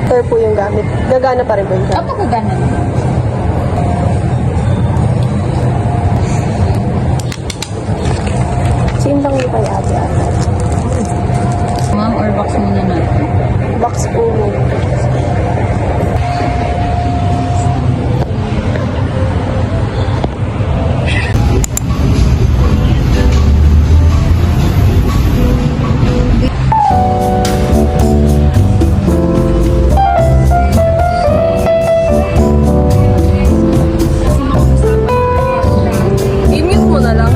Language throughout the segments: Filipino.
Ito po yung gamit. Gagana pa rin po yung gamit. Opo, gagana. Simbang niyo kay ate. Ma'am, or box muna natin? Box po muna. I-mute mo na lang.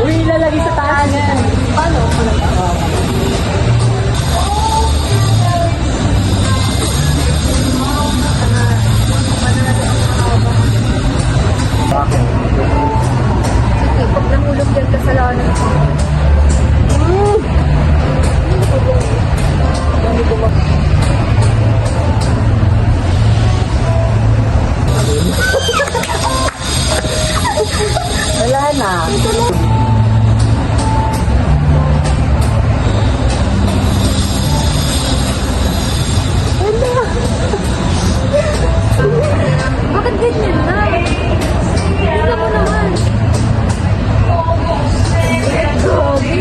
Uy, lalagay sa taas. Paano? Bakit? Sige, pag nahulog yan ka sa lawan ng Wala na. Bakit ganyan na? Tingnan mo naman. Grabe.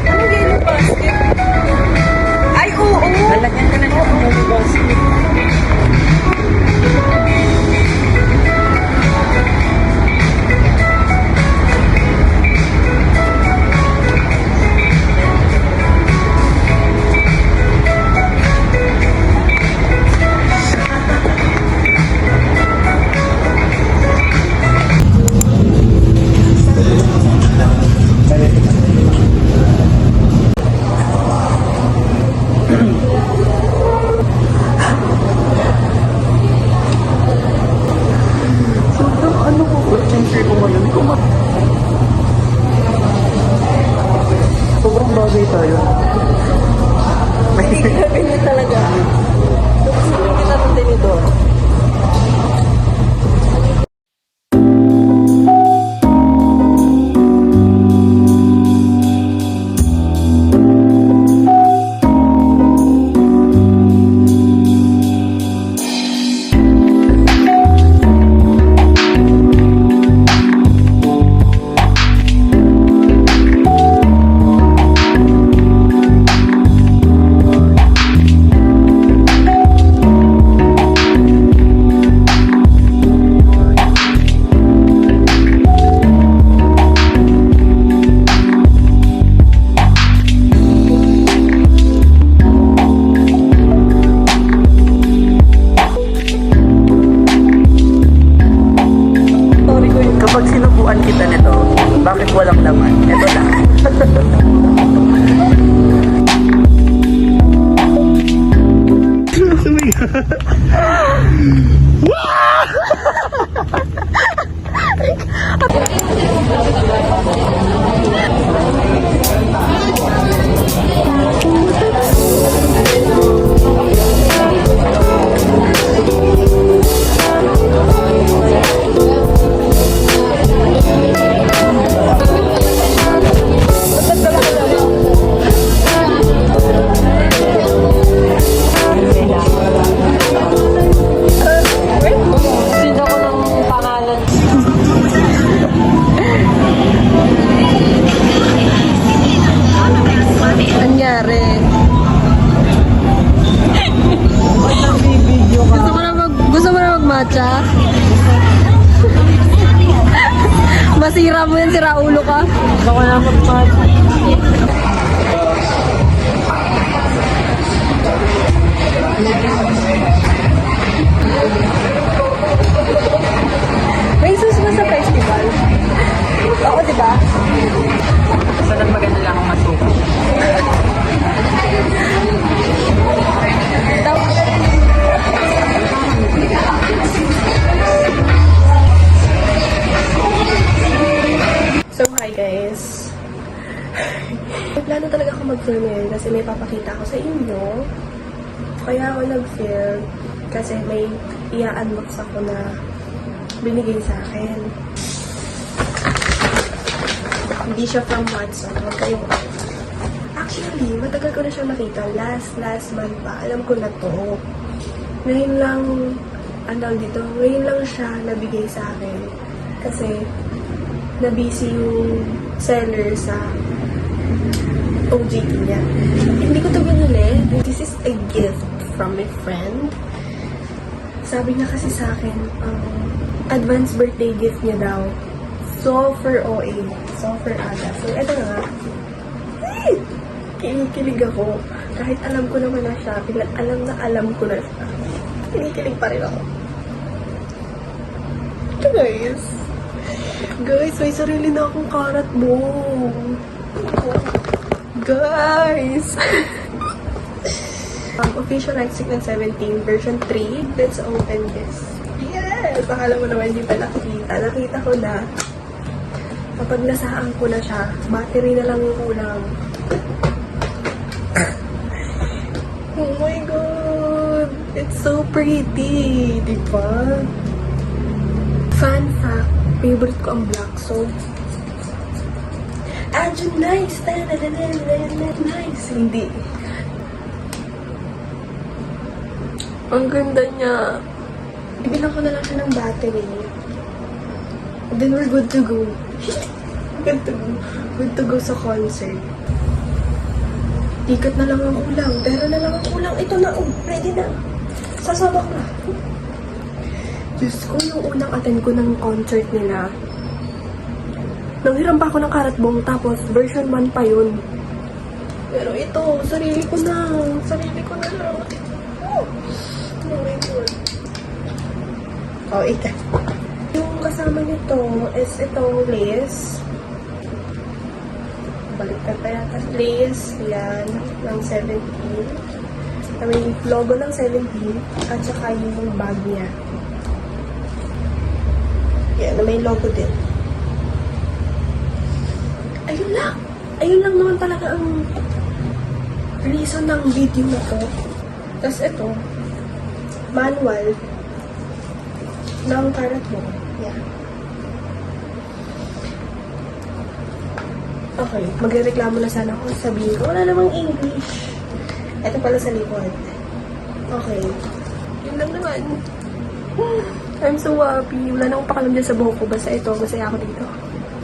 Ano yellow basket? Ay, oo. Lalagyan ka na siya ng yellow basket. Sobrang ano ko, siyempre ko ngayon sobrang bagay tayo. Ganyan talaga. Tapos hindi kita ng tinidor. Siyempre. Video ka. Gusto mo na mag-matcha? Masira mo yan, sira ulo ka. Gusto ko na mag-match. May sus mo sa festival? Oo, di ba? Sa lang maganda lang akong masuko. So, hi guys. May plano talaga ako mag-film ngayon kasi may papakita ako sa inyo. Kaya ako nag-film kasi may i-unbox ako na binigay sa akin. Hindi siya from Watson. Huwag kayong... Actually, matagal ko na siya nakita. Last month pa. Alam ko na to. Ngayon lang, ngayon lang siya nabigay sa akin. Kasi, na-busy yung seller sa OJT niya. Hindi ko to binili. This is a gift from my friend. Sabi niya kasi sa akin, advance birthday gift niya daw. Super OA. Super aga. So, eto na nga. Kinikilig ako. Kahit alam ko naman na siya. Alam ko na siya. Kinikilig pa rin ako. Ito guys. Guys, may sarili na akong karat mo. Guys! Official Light Signal 17, version 3. Let's open this. Yes! Akala mo naman hindi pa nakita. Nakita ko na. Kapag nasaan ko na siya, battery na lang yung kulang. Oh my God! It's so pretty! Diba? Fun fact, favorite ko ang black, so... nice! Nice! Hindi. Ang ganda niya. Ibilang ko na lang siya ng battery. Then we're good to go. Good to go sa concert. Ticket na lang ang kulang. Pero na lang ang kulang. Ito na, ready na. Sasabak na. Diyos ko, yung unang attend ko ng concert nila, nanghiram pa ako ng karatbong, tapos version 1 pa yun. Pero ito, sarili ko na lang. Oh my God. Oh, ito. Yung kasama nito is itong lace. Baliktad pa yata. Lace, yan, ng 17. May logo ng 17, at saka yung bag niya. Yan, may logo din. Ayun lang naman talaga ang reason ng video na to. Tapos ito, manual ng karat mo. Yeah. Okay, magrereklamo na sana ako. Sabihin ko, wala namang English. Ito pala sa likod. Okay. Yun lang naman. I'm so happy. Wala na akong pakalam dyan sa buhok ko. Basta ito, masaya ako dito.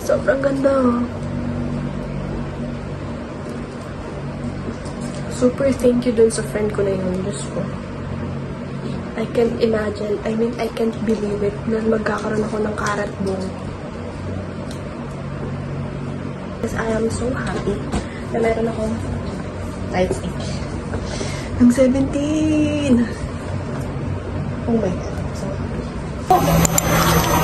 Sobrang ganda. Super thank you dun sa friend ko na yun. Diyos ko. I can't imagine. I can't believe it na magkakaroon ako ng karat bong. Because I am so happy na meron akong light stick. Ang 17! Oh my God. So happy.